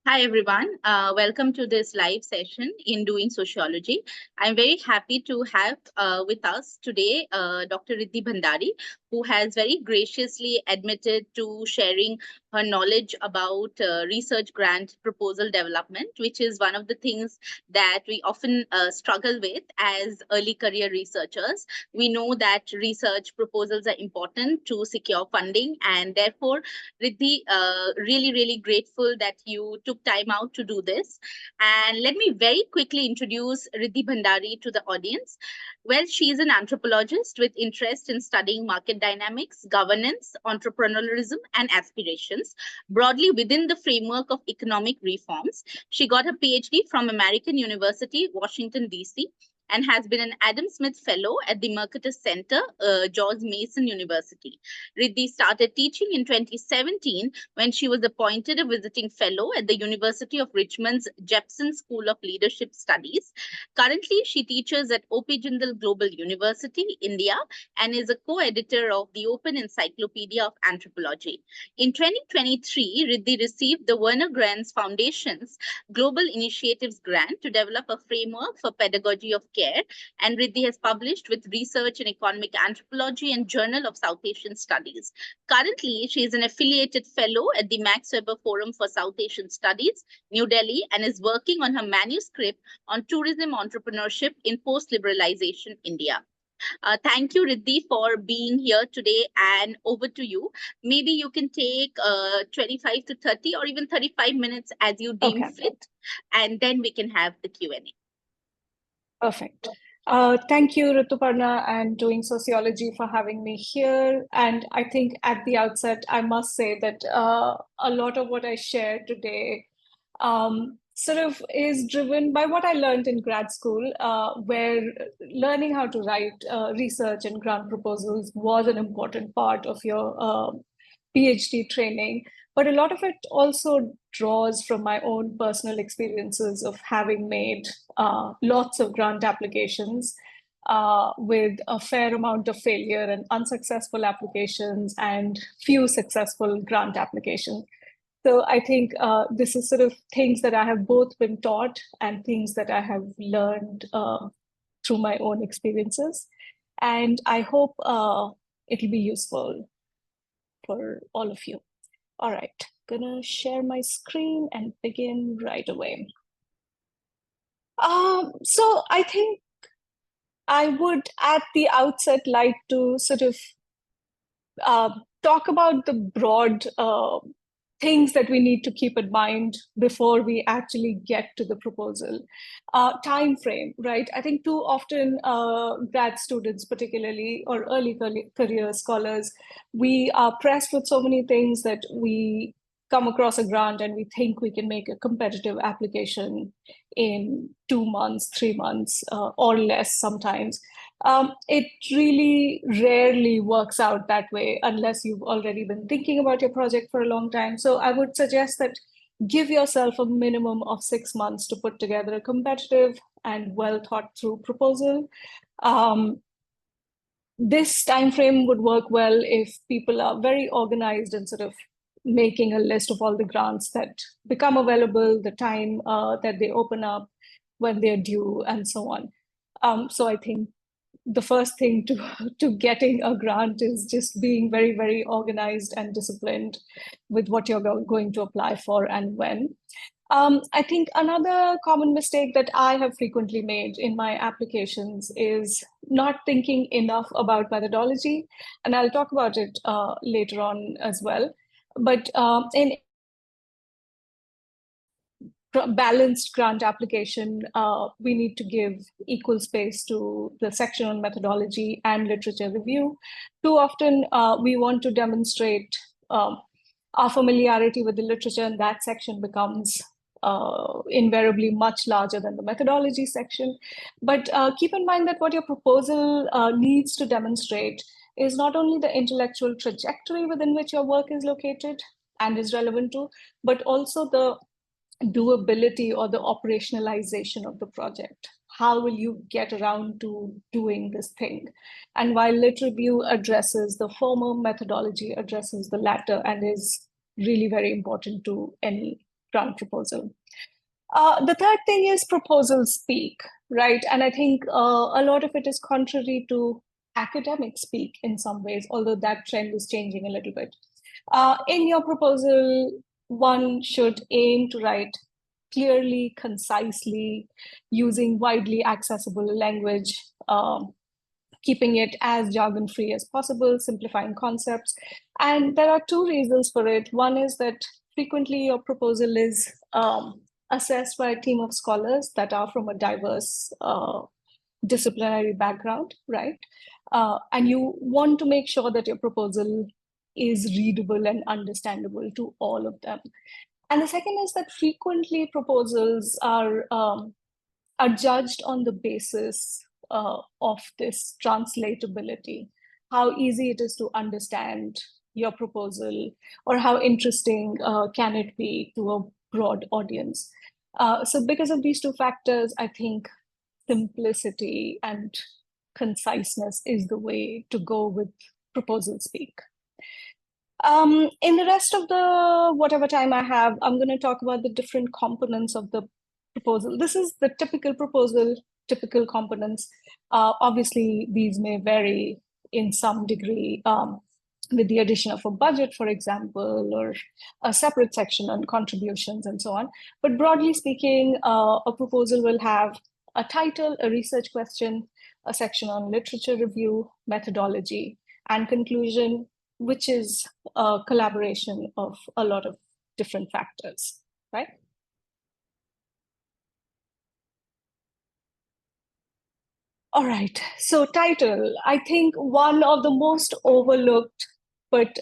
Hi, everyone. Welcome to this live session in Doing Sociology. I'm very happy to have with us today Dr. Riddhi Bhandari, who has very graciously admitted to sharing her knowledge about research grant proposal development, which is one of the things that we often struggle with as early career researchers. We know that research proposals are important to secure funding, and therefore Riddhi, really, really grateful that you took time out to do this. And let me very quickly introduce Riddhi Bhandari to the audience. Well, she is an anthropologist with interest in studying market dynamics, governance, entrepreneurialism, and aspirations, broadly within the framework of economic reforms. She got her PhD from American University, Washington, D.C., and has been an Adam Smith Fellow at the Mercatus Center, George Mason University. Riddhi started teaching in 2017 when she was appointed a visiting fellow at the University of Richmond's Jepson School of Leadership Studies. Currently, she teaches at O.P. Jindal Global University, India, and is a co-editor of the Open Encyclopedia of Anthropology. In 2023, Riddhi received the Werner Grants Foundation's Global Initiatives Grant to develop a framework for pedagogy of care, and Riddhi has published with Research in Economic Anthropology and Journal of South Asian Studies. Currently, she is an affiliated fellow at the Max Weber Forum for South Asian Studies, New Delhi, and is working on her manuscript on tourism entrepreneurship in post-liberalization India. Thank you, Riddhi, for being here today, and over to you. Maybe you can take 25 to 30 or even 35 minutes as you deem fit, and then we can have the Q&A. Perfect. Thank you, Rituparna and Doing Sociology for having me here. And I think at the outset, I must say that a lot of what I share today sort of is driven by what I learned in grad school, where learning how to write research and grant proposals was an important part of your PhD training. But a lot of it also draws from my own personal experiences of having made lots of grant applications with a fair amount of failure and unsuccessful applications and few successful grant applications. So I think this is sort of things that I have both been taught and things that I have learned through my own experiences. And I hope it'll be useful for all of you. All right, gonna share my screen and begin right away. So I think I would at the outset like to sort of talk about the broad things that we need to keep in mind before we actually get to the proposal. Time frame, right? I think too often grad students, particularly, or early career scholars, we are pressed with so many things that we come across a grant and we think we can make a competitive application in 2 months, 3 months, or less sometimes. It really rarely works out that way unless you've already been thinking about your project for a long time. So I would suggest that give yourself a minimum of 6 months to put together a competitive and well thought through proposal. This time frame would work well if people are very organized and sort of making a list of all the grants that become available, the time that they open up, when they're due, and so on. So I think the first thing to getting a grant is just being very, very organized and disciplined with what you're going to apply for and when. I think another common mistake that I have frequently made in my applications is not thinking enough about methodology, and I'll talk about it later on as well. But in balanced grant application, we need to give equal space to the section on methodology and literature review. Too often, we want to demonstrate our familiarity with the literature, and that section becomes invariably much larger than the methodology section. But keep in mind that what your proposal needs to demonstrate is not only the intellectual trajectory within which your work is located and is relevant to, but also the doability or the operationalization of the project. How will you get around to doing this thing? And while lit review addresses the former, methodology addresses the latter and is really very important to any grant proposal. The third thing is proposal speak, right? And I think a lot of it is contrary to academic speak in some ways, although that trend is changing a little bit. In your proposal, one should aim to write clearly, concisely, using widely accessible language, keeping it as jargon free as possible, simplifying concepts. And there are two reasons for it. One is that frequently your proposal is assessed by a team of scholars that are from a diverse disciplinary background, right? And you want to make sure that your proposal is readable and understandable to all of them. And the second is that frequently proposals are judged on the basis of this translatability, how easy it is to understand your proposal, or how interesting can it be to a broad audience. So because of these two factors, I think simplicity and conciseness is the way to go with proposal speak. In the rest of the whatever time I have, I'm going to talk about the different components of the proposal. This is the typical proposal, typical components. Obviously, these may vary in some degree with the addition of a budget, for example, or a separate section on contributions and so on. But broadly speaking, a proposal will have a title, a research question, a section on literature review, methodology, and conclusion, which is a collaboration of a lot of different factors, right? All right, so title, I think one of the most overlooked, but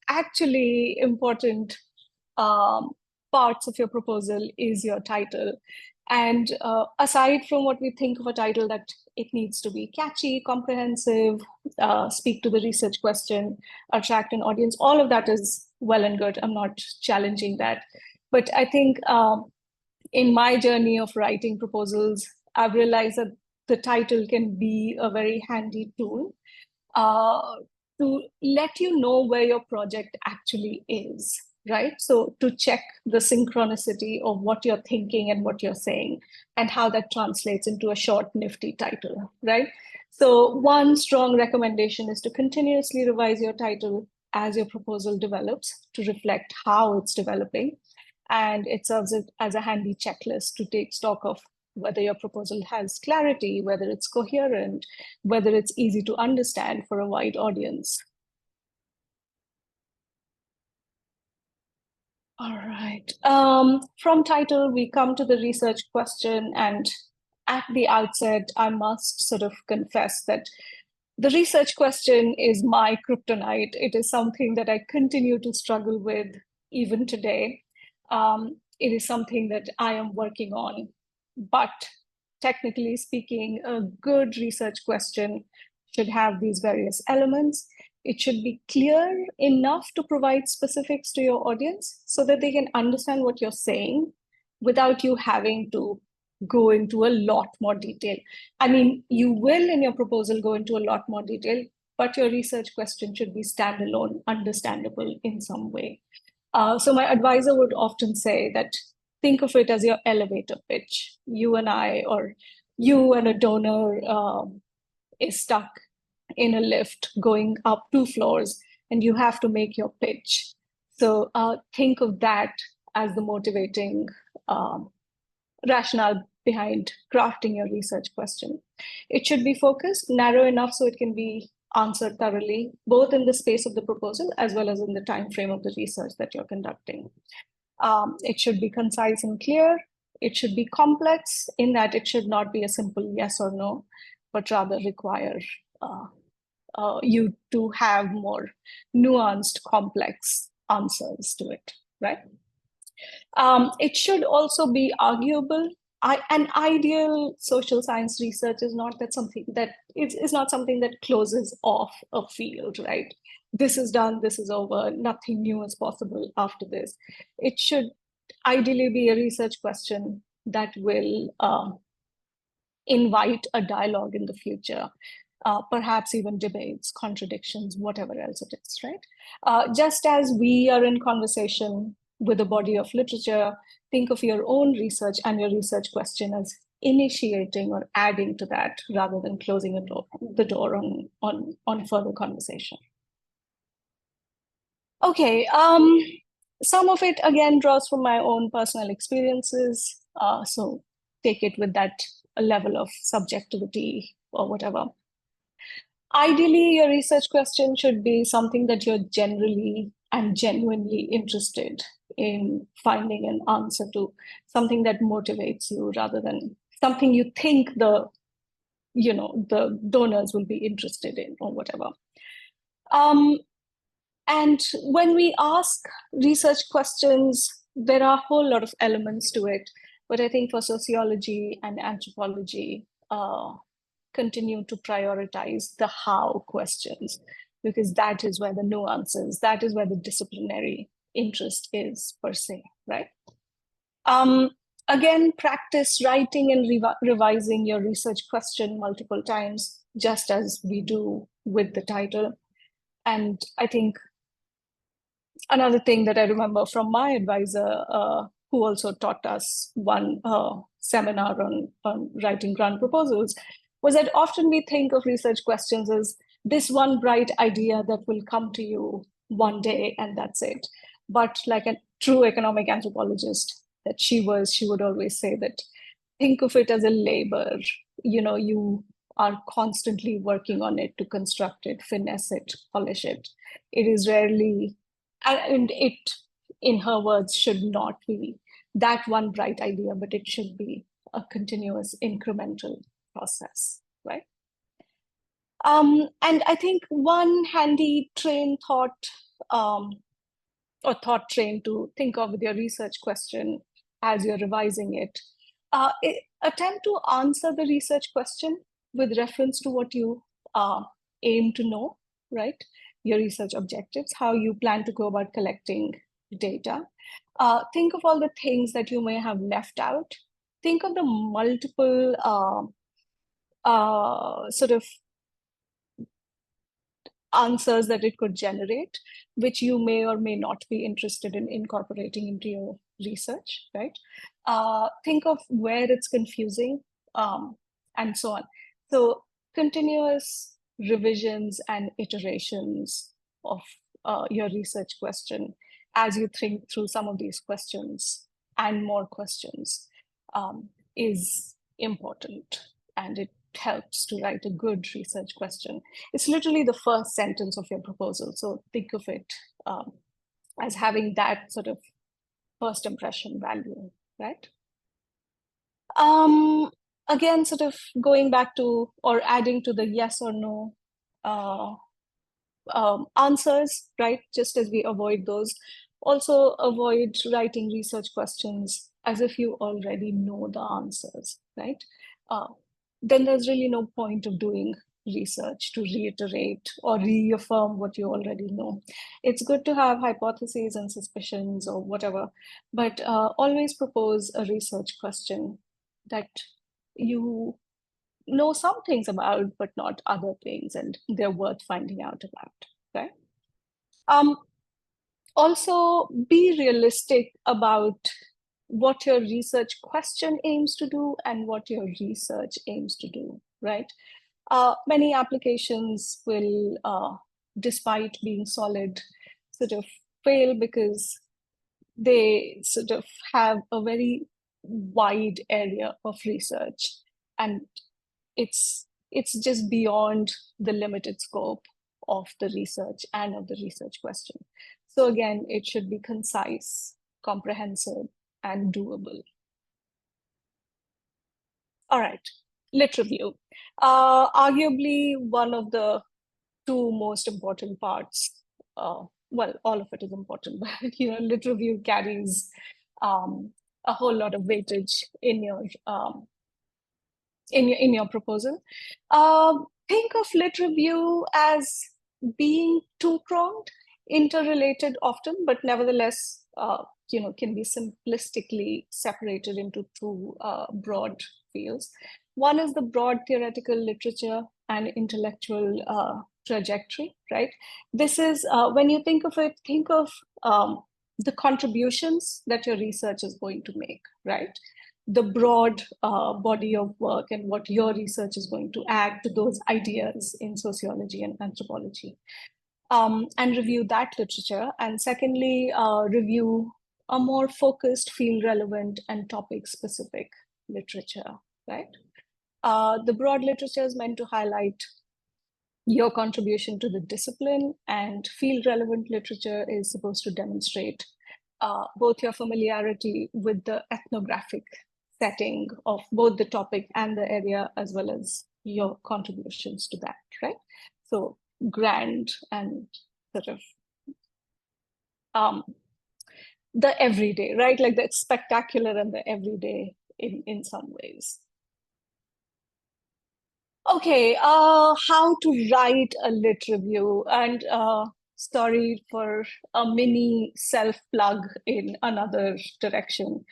actually important parts of your proposal is your title. And aside from what we think of a title, that it needs to be catchy, comprehensive, speak to the research question, attract an audience, all of that is well and good. I'm not challenging that. But I think in my journey of writing proposals, I've realized that the title can be a very handy tool to let you know where your project actually is, right? So to check the synchronicity of what you're thinking and what you're saying, and how that translates into a short, nifty title, right? So one strong recommendation is to continuously revise your title as your proposal develops to reflect how it's developing. And it serves as a handy checklist to take stock of whether your proposal has clarity, whether it's coherent, whether it's easy to understand for a wide audience. All right. From title, we come to the research question. And at the outset, I must sort of confess that the research question is my kryptonite. It is something that I continue to struggle with even today. It is something that I am working on. But technically speaking, a good research question should have these various elements. It should be clear enough to provide specifics to your audience so that they can understand what you're saying without you having to go into a lot more detail. I mean, you will in your proposal go into a lot more detail, but your research question should be standalone, understandable in some way. So my advisor would often say that think of it as your elevator pitch. You and I, or you and a donor is stuck in a lift going up 2 floors, and you have to make your pitch. So think of that as the motivating rationale behind crafting your research question. It should be focused, narrow enough so it can be answered thoroughly, both in the space of the proposal as well as in the time frame of the research that you're conducting. It should be concise and clear. It should be complex in that it should not be a simple yes or no, but rather require you to have more nuanced, complex answers to it, right? It should also be arguable. An ideal social science research is not something that closes off a field, right? This is done, this is over, nothing new is possible after this. It should ideally be a research question that will invite a dialogue in the future, perhaps even debates, contradictions, whatever else it is, right? Just as we are in conversation with a body of literature, think of your own research and your research question as initiating or adding to that rather than closing the door on further conversation. Okay, some of it again draws from my own personal experiences, so take it with that level of subjectivity or whatever. Ideally, your research question should be something that you're generally and genuinely interested in finding an answer to, something that motivates you rather than something you think the donors will be interested in or whatever. And when we ask research questions, there are a whole lot of elements to it. But I think for sociology and anthropology, continue to prioritize the how questions, because that is where the nuances, that is where the disciplinary interest is per se, right? Again, practice writing and revising your research question multiple times, just as we do with the title. And I think another thing that I remember from my advisor, who also taught us one seminar on writing grant proposals, was that often we think of research questions as this one bright idea that will come to you one day and that's it. But like a true economic anthropologist that she would always say that think of it as a labor. You are constantly working on it to construct it, finesse it, polish it. It is rarely, and it, in her words, should not be that one bright idea, but it should be a continuous incremental process, right? And I think one handy thought train to think of with your research question as you're revising it, attempt to answer the research question with reference to what you aim to know, right? Your research objectives, how you plan to go about collecting data. Think of all the things that you may have left out. Think of the multiple sort of answers that it could generate, which you may or may not be interested in incorporating into your research, right? Think of where it's confusing, and so on. So continuous revisions and iterations of your research question as you think through some of these questions and more questions is important, and it helps to write a good research question. It's literally the first sentence of your proposal. So think of it as having that sort of first impression value, right? Again, sort of going back to or adding to the yes or no answers, right? Just as we avoid those, also avoid writing research questions as if you already know the answers, right? Then there's really no point of doing research to reiterate or reaffirm what you already know. It's good to have hypotheses and suspicions or whatever, but always propose a research question that you know some things about, but not other things, and they're worth finding out about, right? Also, be realistic about what your research question aims to do and what your research aims to do, right? Many applications will, despite being solid, sort of fail because they sort of have a very wide area of research, and it's just beyond the limited scope of the research and of the research question. So again, it should be concise, comprehensive, and doable. All right, lit review. Arguably one of the two most important parts. Well, all of it is important, but lit review carries a whole lot of weightage in your in your proposal. Think of lit review as being two-pronged, interrelated often, but nevertheless, can be simplistically separated into two broad fields. One is the broad theoretical literature and intellectual trajectory, right? This is, when you think of it, think of the contributions that your research is going to make, right? The broad body of work and what your research is going to add to those ideas in sociology and anthropology. And review that literature. And secondly, review a more focused, field relevant, and topic specific literature, right? The broad literature is meant to highlight your contribution to the discipline, and field relevant literature is supposed to demonstrate both your familiarity with the ethnographic setting of both the topic and the area, as well as your contributions to that, right? So grand and sort of the everyday, right? Like the spectacular and the everyday in some ways. Okay, how to write a lit review, and sorry for a mini self-plug in another direction,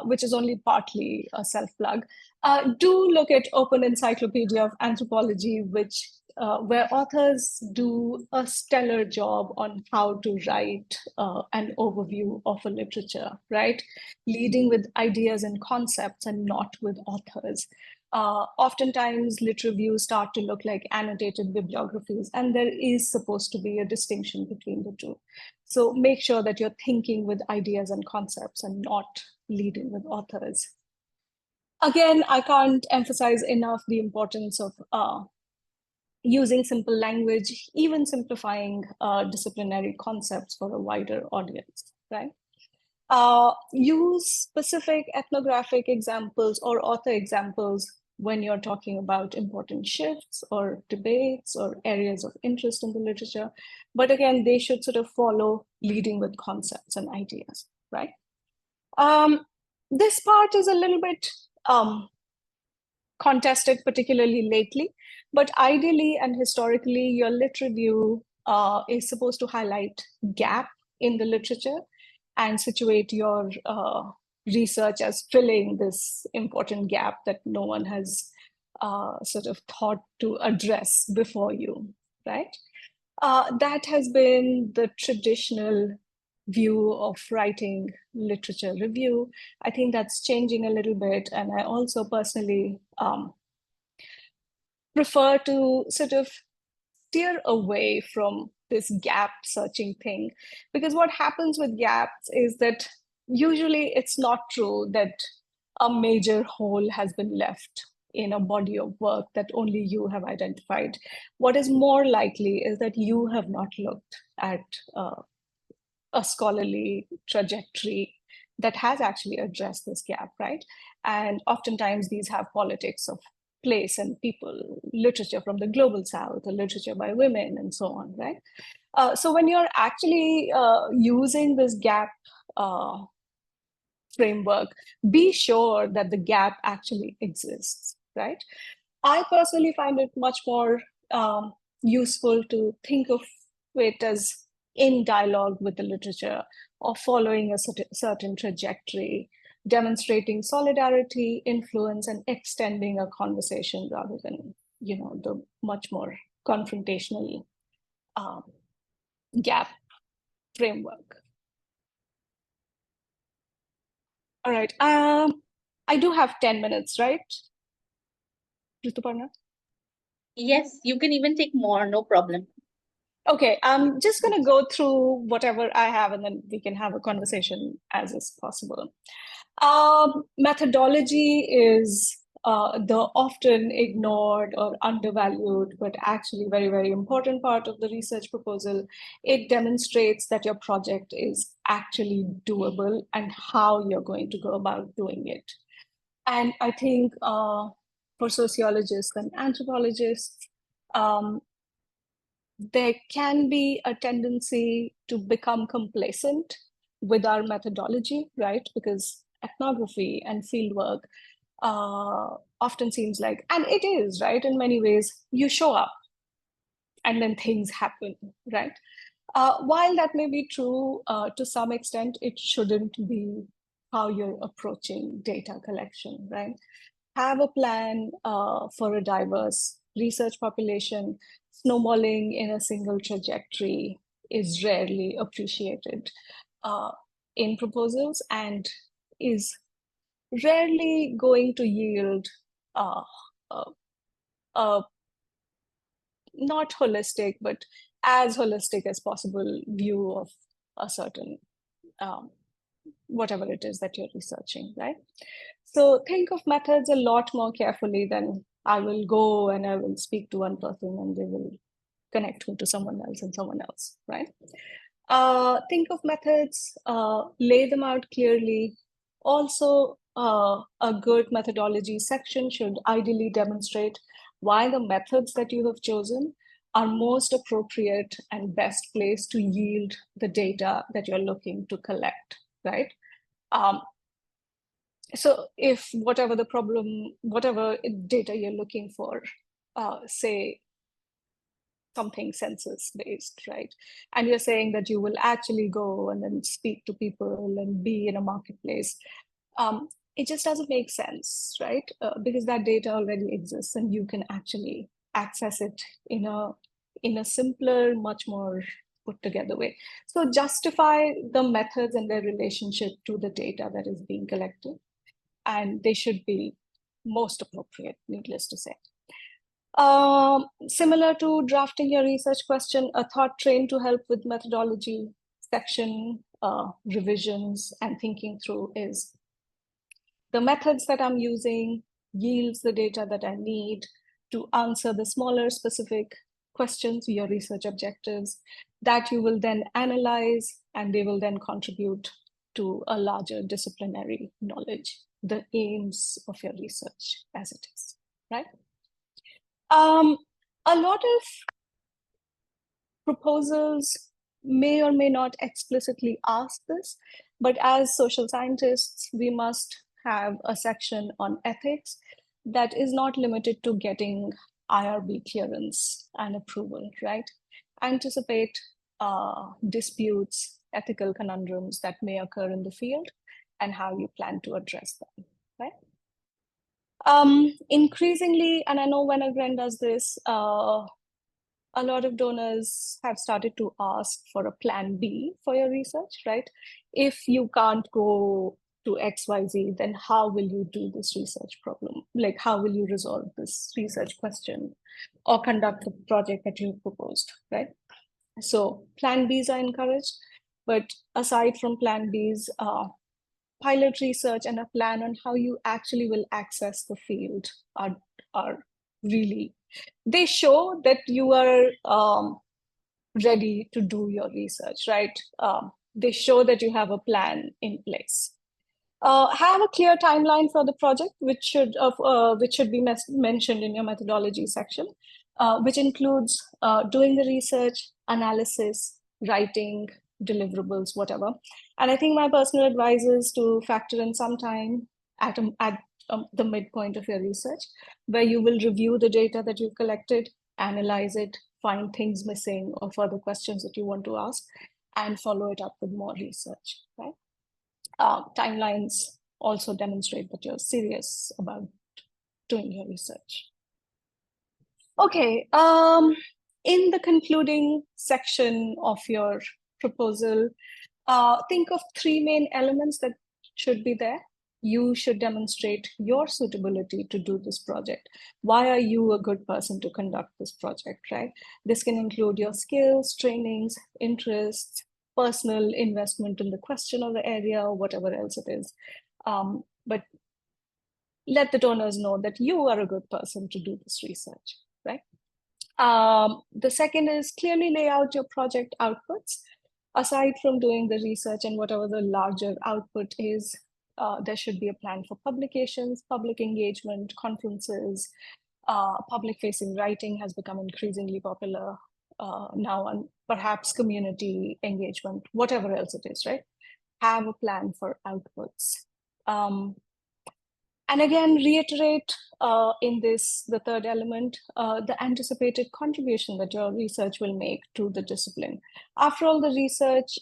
which is only partly a self-plug. Do look at Open Encyclopedia of Anthropology, which where authors do a stellar job on how to write an overview of a literature, right? Leading with ideas and concepts and not with authors. Oftentimes, lit reviews start to look like annotated bibliographies, and there is supposed to be a distinction between the two. So make sure that you're thinking with ideas and concepts and not leading with authors. Again, I can't emphasize enough the importance of using simple language, even simplifying disciplinary concepts for a wider audience, right? Use specific ethnographic examples or author examples when you're talking about important shifts or debates or areas of interest in the literature. But again, they should sort of follow leading with concepts and ideas, right? This part is a little bit contested, particularly lately, but ideally and historically, your lit review is supposed to highlight gap in the literature and situate your research as filling this important gap that no one has sort of thought to address before you, right? That has been the traditional view of writing literature review. I think that's changing a little bit, and I also personally prefer to sort of steer away from this gap searching thing, because what happens with gaps is that usually it's not true that a major hole has been left in a body of work that only you have identified. What is more likely is that you have not looked at a scholarly trajectory that has actually addressed this gap, right? And oftentimes these have politics of place and people, literature from the global south, or literature by women, and so on, right? So when you're actually using this gap framework, be sure that the gap actually exists, right? I personally find it much more useful to think of it as in dialogue with the literature or following a certain trajectory, demonstrating solidarity, influence, and extending a conversation rather than, the much more confrontational gap framework. All right. I do have 10 minutes, right? Rituparna? Yes, you can even take more, no problem. Okay, I'm just going to go through whatever I have, and then we can have a conversation as is possible. Methodology is the often ignored or undervalued, but actually very, very important part of the research proposal. It demonstrates that your project is actually doable and how you're going to go about doing it. And I think for sociologists and anthropologists, there can be a tendency to become complacent with our methodology, right? Because ethnography and fieldwork often seems like, and it is, right? In many ways, you show up and then things happen, right? While that may be true to some extent, it shouldn't be how you're approaching data collection, right? Have a plan for a diverse research population. Snowballing in a single trajectory is rarely appreciated. in proposals and is rarely going to yield uh, a not holistic, but as holistic as possible view of a certain um, whatever it is that you're researching, right? So think of methods a lot more carefully than I will go and I will speak to one person and they will connect me to someone else and someone else, right? Think of methods, lay them out clearly. Also, a good methodology section should ideally demonstrate why the methods that you have chosen are most appropriate and best placed to yield the data that you're looking to collect, right? So if whatever the problem, whatever data you're looking for, say something census based, right? And you're saying that you will actually go and then speak to people and be in a marketplace. It just doesn't make sense, right? Because that data already exists and you can actually access it in a simpler, much more put together way. So justify the methods and their relationship to the data that is being collected, and they should be most appropriate, needless to say. Similar to drafting your research question, a thought train to help with methodology section, revisions, and thinking through is the methods that I'm using yields the data that I need to answer the smaller specific questions, your research objectives, that you will then analyze, and they will then contribute to a larger disciplinary knowledge, the aims of your research as it is, right? A lot of proposals may or may not explicitly ask this, but as social scientists, we must have a section on ethics that is not limited to getting IRB clearance and approval, right? Anticipate disputes, ethical conundrums that may occur in the field, and how you plan to address them, right? Increasingly, and I know when a grant does this, a lot of donors have started to ask for a plan B for your research, right? If you can't go to XYZ, then how will you do this research problem? Like, how will you resolve this research question or conduct the project that you proposed, right? So plan Bs are encouraged, but aside from plan Bs, pilot research and a plan on how you actually will access the field are really, they show that you are ready to do your research, right? They show that you have a plan in place. Have a clear timeline for the project, which should be mentioned in your methodology section, which includes doing the research, analysis, writing, deliverables, whatever. And I think my personal advice is to factor in some time at the midpoint of your research, where you will review the data that you've collected, analyze it, find things missing or further questions that you want to ask, and follow it up with more research, right? Timelines also demonstrate that you're serious about doing your research. Okay, in the concluding section of your proposal, think of three main elements that should be there. You should demonstrate your suitability to do this project. Why are you a good person to conduct this project, right? This can include your skills, trainings, interests, personal investment in the question of the area, or whatever else it is. But let the donors know that you are a good person to do this research, right? The second is clearly lay out your project outputs. Aside from doing the research and whatever the larger output is, there should be a plan for publications, public engagement, conferences. Public-facing writing has become increasingly popular now, and perhaps community engagement, whatever else it is, right? Have a plan for outputs. And again, reiterate in this, the third element, the anticipated contribution that your research will make to the discipline. After all, the research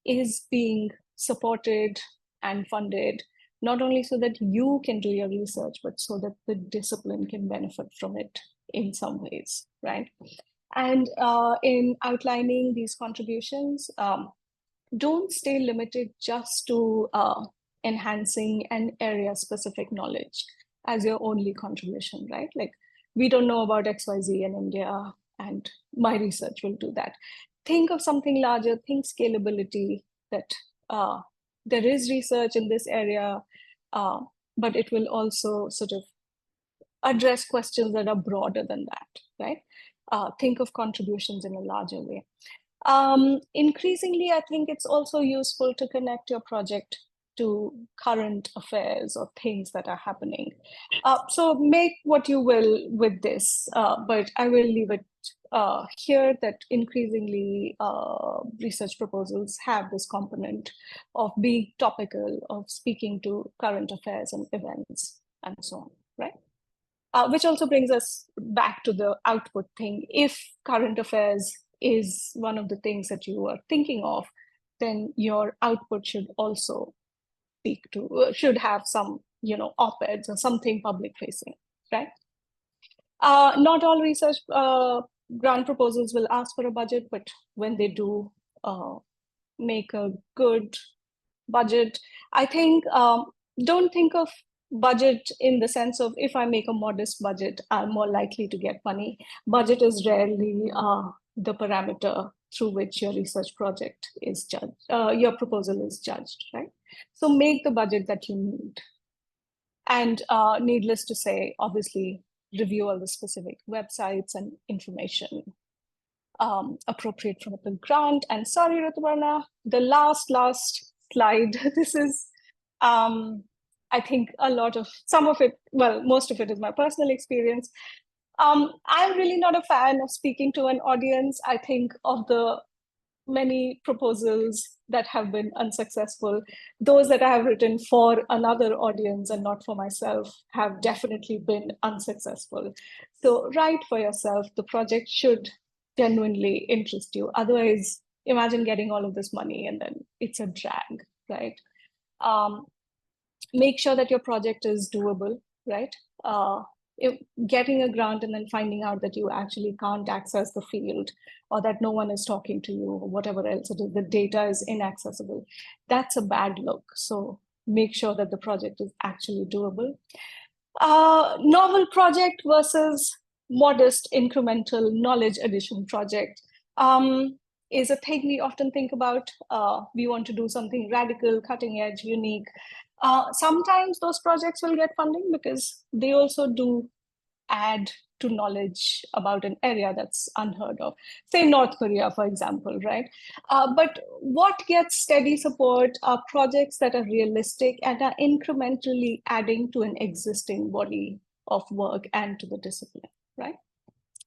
is being supported and funded, not only so that you can do your research, but so that the discipline can benefit from it in some ways, right? And in outlining these contributions, don't stay limited just to enhancing an area-specific knowledge as your only contribution, right? Like, we don't know about XYZ in India, and my research will do that. Think of something larger, think scalability, that there is research in this area, but it will also sort of address questions that are broader than that, right? Think of contributions in a larger way. Increasingly, I think it's also useful to connect your project to current affairs or things that are happening. So make what you will with this, but I will leave it here that increasingly research proposals have this component of being topical, of speaking to current affairs and events and so on, right? Which also brings us back to the output thing. If current affairs is one of the things that you are thinking of, then your output should also speak to, should have some, op-eds or something public facing, right? Not all research grant proposals will ask for a budget, but when they do, make a good budget. I think don't think of budget in the sense of, if I make a modest budget, I'm more likely to get money. Budget is rarely the parameter through which your research project is judged, your proposal is judged, right? So make the budget that you need. And needless to say, obviously, review all the specific websites and information appropriate for the grant. And sorry, Rituparna, the last slide. This is, I think some of it, well, most of it is my personal experience. I'm really not a fan of speaking to an audience. I think of the many proposals that have been unsuccessful, those that I have written for another audience and not for myself have definitely been unsuccessful. So write for yourself. The project should genuinely interest you. Otherwise, imagine getting all of this money and then it's a drag, right? Make sure that your project is doable, right? Getting a grant and then finding out that you actually can't access the field, or that no one is talking to you, or whatever else it is, the data is inaccessible, that's a bad look. So make sure that the project is actually doable. Novel project versus modest incremental knowledge addition project is a thing we often think about. We want to do something radical, cutting edge, unique. Sometimes those projects will get funding because they also do add to knowledge about an area that's unheard of. Say North Korea, for example, right? But what gets steady support are projects that are realistic and are incrementally adding to an existing body of work and to the discipline, right?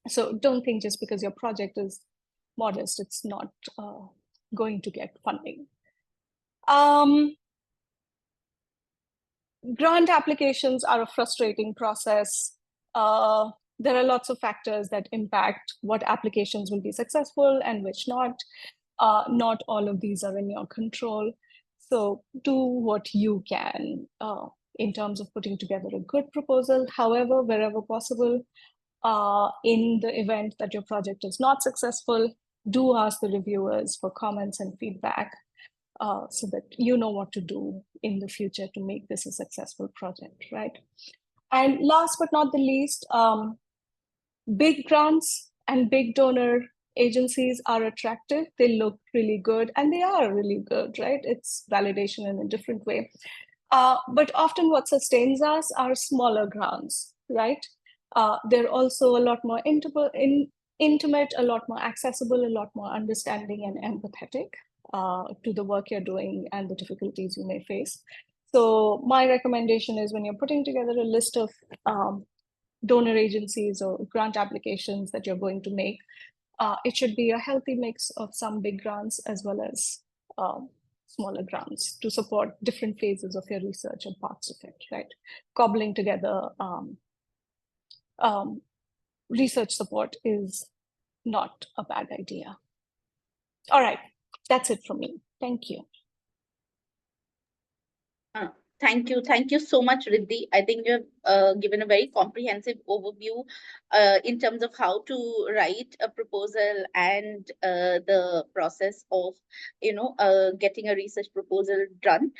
So don't think just because your project is modest, it's not going to get funding. Grant applications are a frustrating process. There are lots of factors that impact what applications will be successful and which not. Not all of these are in your control. So do what you can in terms of putting together a good proposal. However, wherever possible, in the event that your project is not successful, do ask the reviewers for comments and feedback so that you know what to do in the future to make this a successful project, right? And last but not the least, big grants and big donor agencies are attractive. They look really good, and they are really good, right? It's validation in a different way. But often what sustains us are smaller grants, right? They're also a lot more intimate, a lot more accessible, a lot more understanding and empathetic to the work you're doing and the difficulties you may face. So my recommendation is, when you're putting together a list of donor agencies or grant applications that you're going to make, it should be a healthy mix of some big grants as well as smaller grants to support different phases of your research and parts of it, right? Cobbling together research support is not a bad idea. All right, that's it from me. Thank you. Thank you. Thank you so much, Riddhi. I think you have given a very comprehensive overview in terms of how to write a proposal and the process of, getting a research proposal done.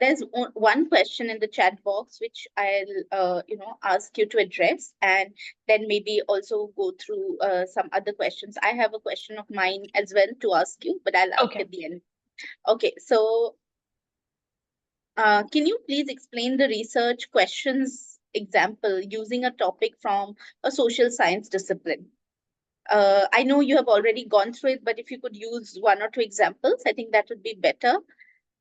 There's one question in the chat box which I'll, ask you to address, and then maybe also go through some other questions. I have a question of mine as well to ask you, but I'll ask Okay. at the end. Okay, so can you please explain the research questions example using a topic from a social science discipline? I know you have already gone through it, but if you could use one or two examples, I think that would be better.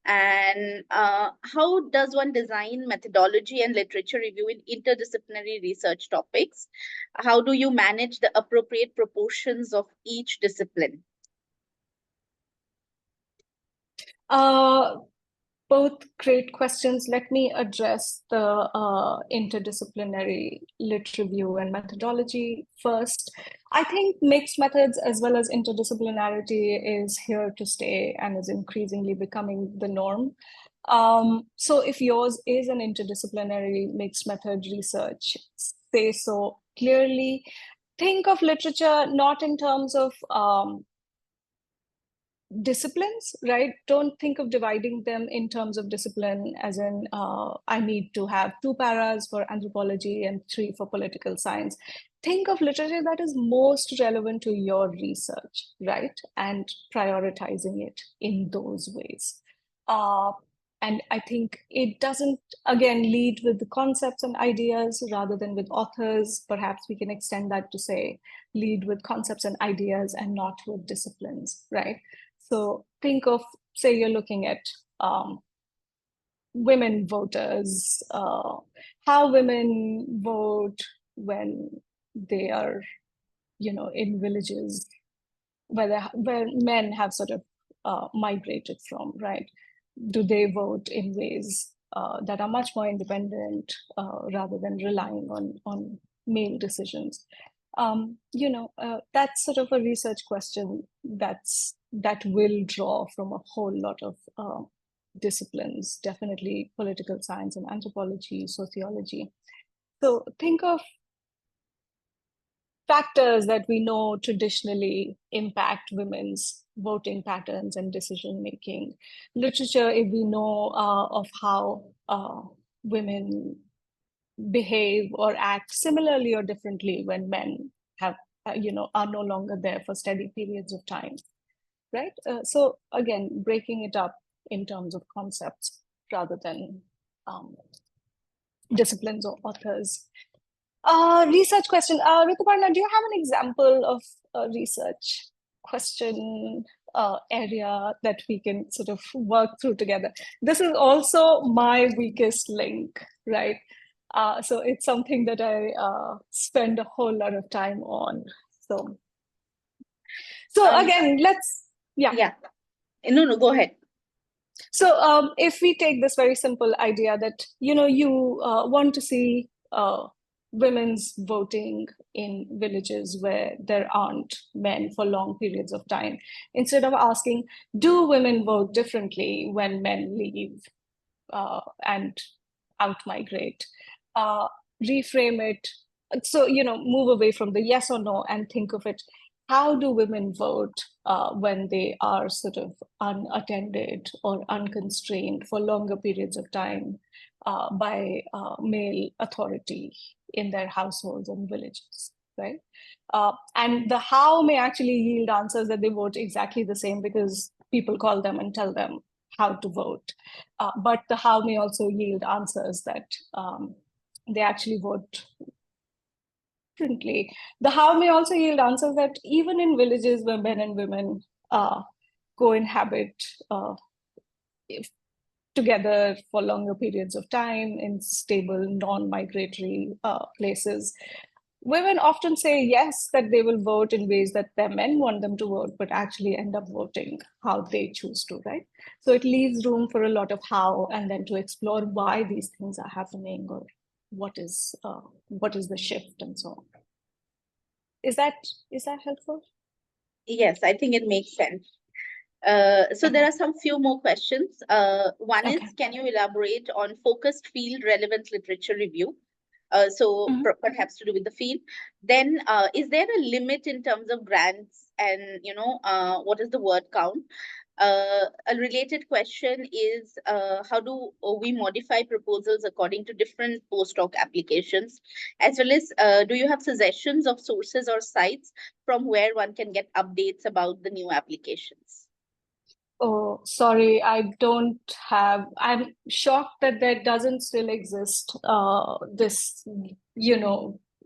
And how does one design methodology and literature review in interdisciplinary research topics? How do you manage the appropriate proportions of each discipline? Both great questions. Let me address the interdisciplinary lit review and methodology first. I think mixed methods as well as interdisciplinarity is here to stay and is increasingly becoming the norm. So if yours is an interdisciplinary mixed method research, say so clearly. Think of literature not in terms of disciplines, right? Don't think of dividing them in terms of discipline, as in I need to have 2 paras for anthropology and 3 for political science. Think of literature that is most relevant to your research, right? And prioritizing it in those ways. And I think it doesn't, again, lead with the concepts and ideas rather than with authors. Perhaps we can extend that to say, lead with concepts and ideas and not with disciplines, right? So think of, say, you're looking at women voters, how women vote when they are, in villages where men have sort of migrated from, right? Do they vote in ways that are much more independent rather than relying on male decisions? That's sort of a research question that will draw from a whole lot of disciplines, definitely political science and anthropology, sociology. So think of factors that we know traditionally impact women's voting patterns and decision making. Literature, if we know of how women behave or act similarly or differently when men have, are no longer there for steady periods of time, right? So again, breaking it up in terms of concepts rather than disciplines or authors. Research question. Rituparna, do you have an example of a research question area that we can sort of work through together? This is also my weakest link, right? So it's something that I spend a whole lot of time on. So again, Yeah. No, go ahead. So if we take this very simple idea that, you want to see women's voting in villages where there aren't men for long periods of time, instead of asking, do women vote differently when men leave and out-migrate? Reframe it. So, move away from the yes or no and think of it, how do women vote when they are sort of unattended or unconstrained for longer periods of time by male authority in their households and villages, right? And the how may actually yield answers that they vote exactly the same because people call them and tell them how to vote. But the how may also yield answers that they actually vote differently. The how may also yield answers that even in villages where men and women cohabit together for longer periods of time in stable, non-migratory places, women often say yes, that they will vote in ways that their men want them to vote, but actually end up voting how they choose to, right? So it leaves room for a lot of how, and then to explore why these things are happening or what is the shift and so on. Is that helpful? Yes, I think it makes sense. So there are some few more questions. One Okay. is, can you elaborate on focused field relevant literature review? So Mhm. perhaps to do with the field. Then, is there a limit in terms of grants and, what is the word count? A related question is, how do we modify proposals according to different postdoc applications? As well as, do you have suggestions of sources or sites from where one can get updates about the new applications? Oh, sorry, I don't have. I'm shocked that there doesn't still exist this,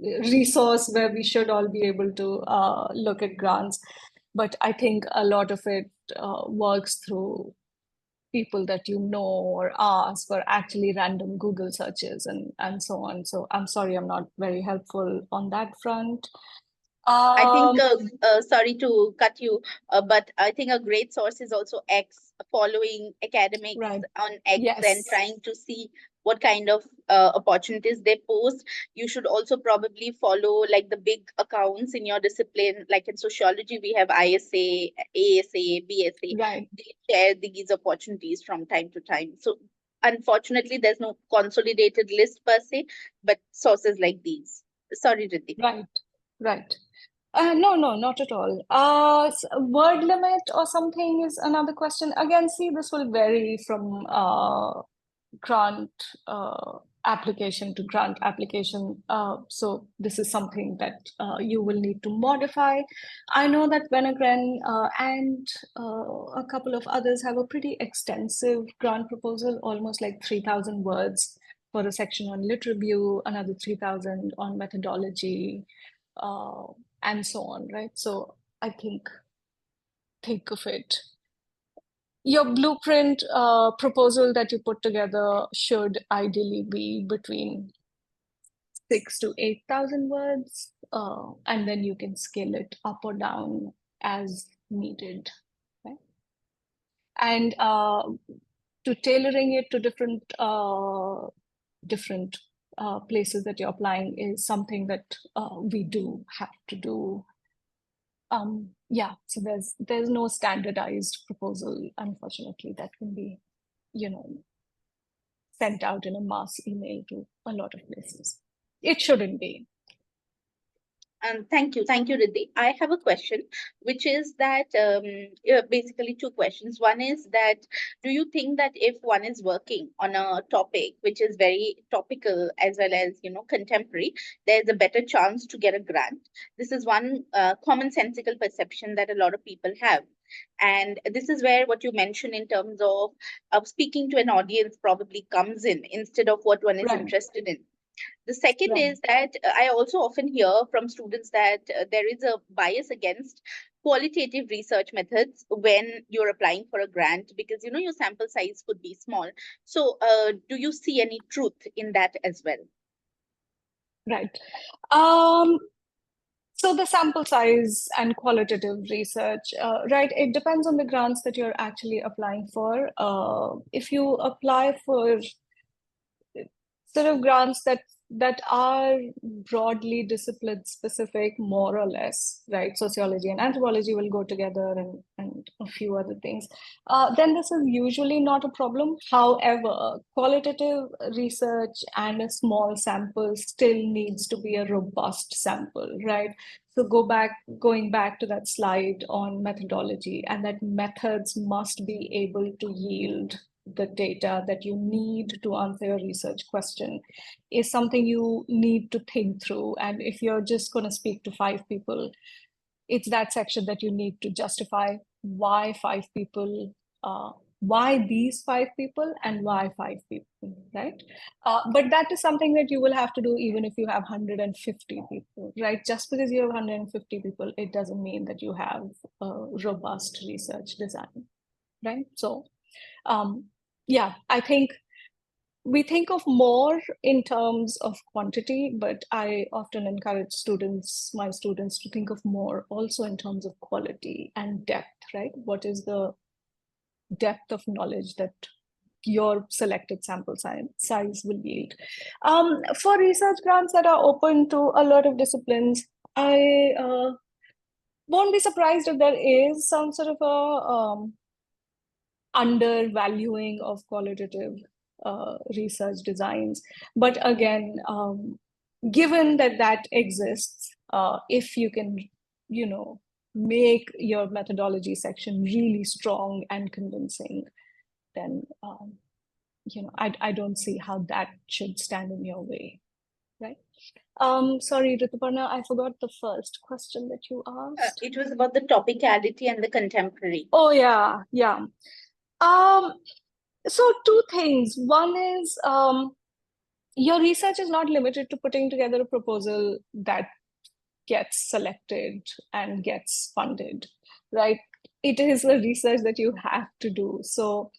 resource where we should all be able to look at grants. But I think a lot of it works through people that you know or ask or actually random Google searches and so on. So I'm sorry, I'm not very helpful on that front. I think, Um, sorry to cut you, but I think a great source is also X, following academics right. on X and Yes. trying to see what kind of opportunities they post. You should also probably follow like the big accounts in your discipline. Like in sociology, we have ISA, ASA, BSA. Right. They share these opportunities from time to time. So unfortunately, there's no consolidated list per se, but sources like these. Sorry, Riddhi. Right. Right. No, no, not at all. Word limit or something is another question. Again, see, this will vary from grant application to grant application. So this is something that you will need to modify. I know that Venegren and a couple of others have a pretty extensive grant proposal, almost like 3,000 words for a section on lit review, another 3,000 on methodology, uh, and so on, right? So I think of it. Your blueprint proposal that you put together should ideally be between 6 to 8,000 words, and then you can scale it up or down as needed, right? And to tailoring it to different places that you're applying is something that we do have to do. Yeah, so there's no standardized proposal, unfortunately, that can be, you know, sent out in a mass email to a lot of places. It shouldn't be. Thank you, Riddhi. I have a question, which is that basically two questions. One is that, do you think that if one is working on a topic which is very topical as well as contemporary, there's a better chance to get a grant? This is one commonsensical perception that a lot of people have. And this is where what you mentioned in terms of speaking to an audience probably comes in instead of what one is Right, interested in. The second right, is that I also often hear from students that there is a bias against qualitative research methods when you're applying for a grant because your sample size could be small. So, do you see any truth in that as well? right. Um, so the sample size and qualitative research, right? It depends on the grants that you're actually applying for. If you apply for sort of grants that are broadly discipline specific, more or less, right? Sociology and anthropology will go together, and a few other things. Then this is usually not a problem. However, qualitative research and a small sample still needs to be a robust sample, right? So going back to that slide on methodology, and that methods must be able to yield the data that you need to answer your research question is something you need to think through. And if you're just going to speak to 5 people, it's that section that you need to justify why 5 people, why these 5 people, and why 5 people, right? But that is something that you will have to do even if you have 150 people, right? Just because you have 150 people, it doesn't mean that you have a robust research design, right? So yeah, I think we think of more in terms of quantity, but I often encourage my students, to think of more also in terms of quality and depth, right? What is the depth of knowledge that your selected sample size will yield? For research grants that are open to a lot of disciplines, I won't be surprised if there is some sort of a undervaluing of qualitative research designs. But again, given that that exists, if you can, make your methodology section really strong and convincing, then I don't see how that should stand in your way, right? Sorry, Rituparna, I forgot the first question that you asked. It was about the topicality and the contemporary. Oh yeah, yeah. So two things. One is your research is not limited to putting together a proposal that gets selected and gets funded, right? It is a research that you have to do. So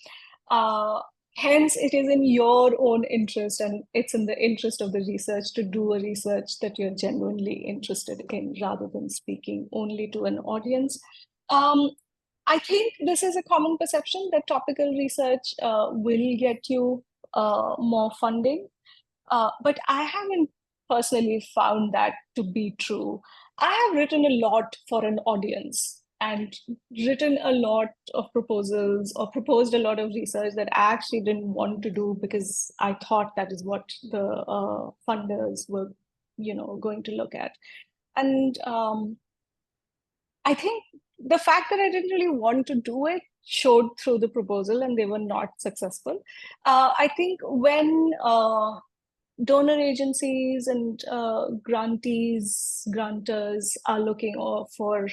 hence it is in your own interest and it's in the interest of the research to do a research that you're genuinely interested in rather than speaking only to an audience. I think this is a common perception that topical research will get you more funding. But I haven't personally found that to be true. I have written a lot for an audience and written a lot of proposals or proposed a lot of research that I actually didn't want to do because I thought that is what the funders were, going to look at. And I think the fact that I didn't really want to do it showed through the proposal and they were not successful. I think when donor agencies and grantors are looking for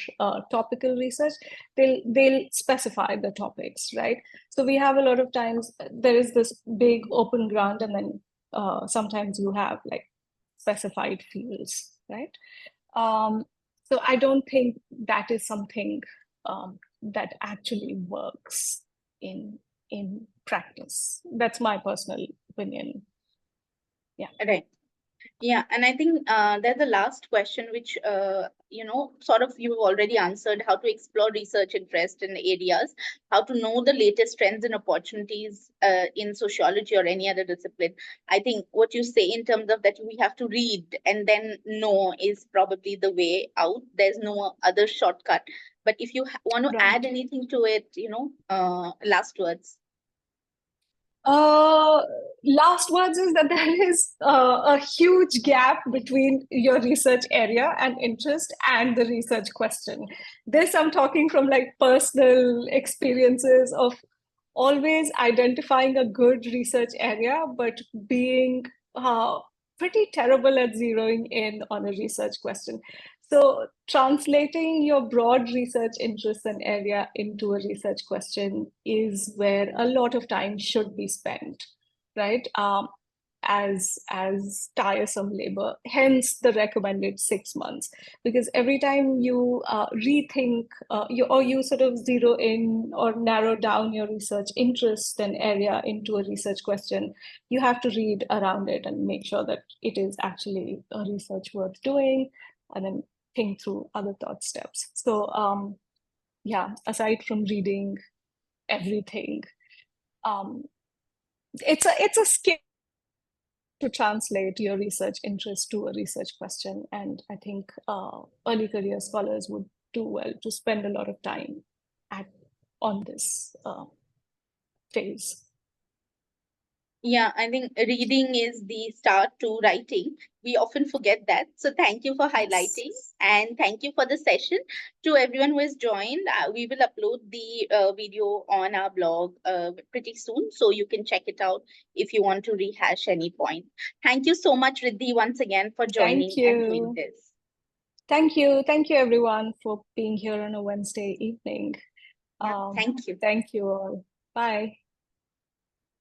topical research, they'll specify the topics, right? So we have a lot of times there is this big open grant and then sometimes you have like specified fields, right? So I don't think that is something that actually works in practice. That's my personal opinion. Yeah. Right. Yeah, and I think there's the last question, which sort of you've already answered: how to explore research interest in areas, how to know the latest trends and opportunities in sociology or any other discipline. I think what you say in terms of that we have to read and then know is probably the way out. There's no other shortcut. But if you want to add anything to it, last words. Last words is that there is a huge gap between your research area and interest and the research question. This I'm talking from like personal experiences of always identifying a good research area, but being pretty terrible at zeroing in on a research question. So translating your broad research interests and area into a research question is where a lot of time should be spent, right? As tiresome labor, hence the recommended 6 months. Because every time you rethink you sort of zero in or narrow down your research interest and area into a research question, you have to read around it and make sure that it is actually a research worth doing, and then think through other thought steps. So yeah, aside from reading everything, it's a skill to translate your research interest to a research question. And I think early career scholars would do well to spend a lot of time on this phase. Yeah, I think reading is the start to writing. We often forget that. So thank you for highlighting, and thank you for the session. To everyone who has joined, we will upload the video on our blog pretty soon, so you can check it out if you want to rehash any point. Thank you so much, Riddhi, once again for joining and doing this. Thank you. Thank you, everyone, for being here on a Wednesday evening. Yeah, thank you. Thank you all. Bye.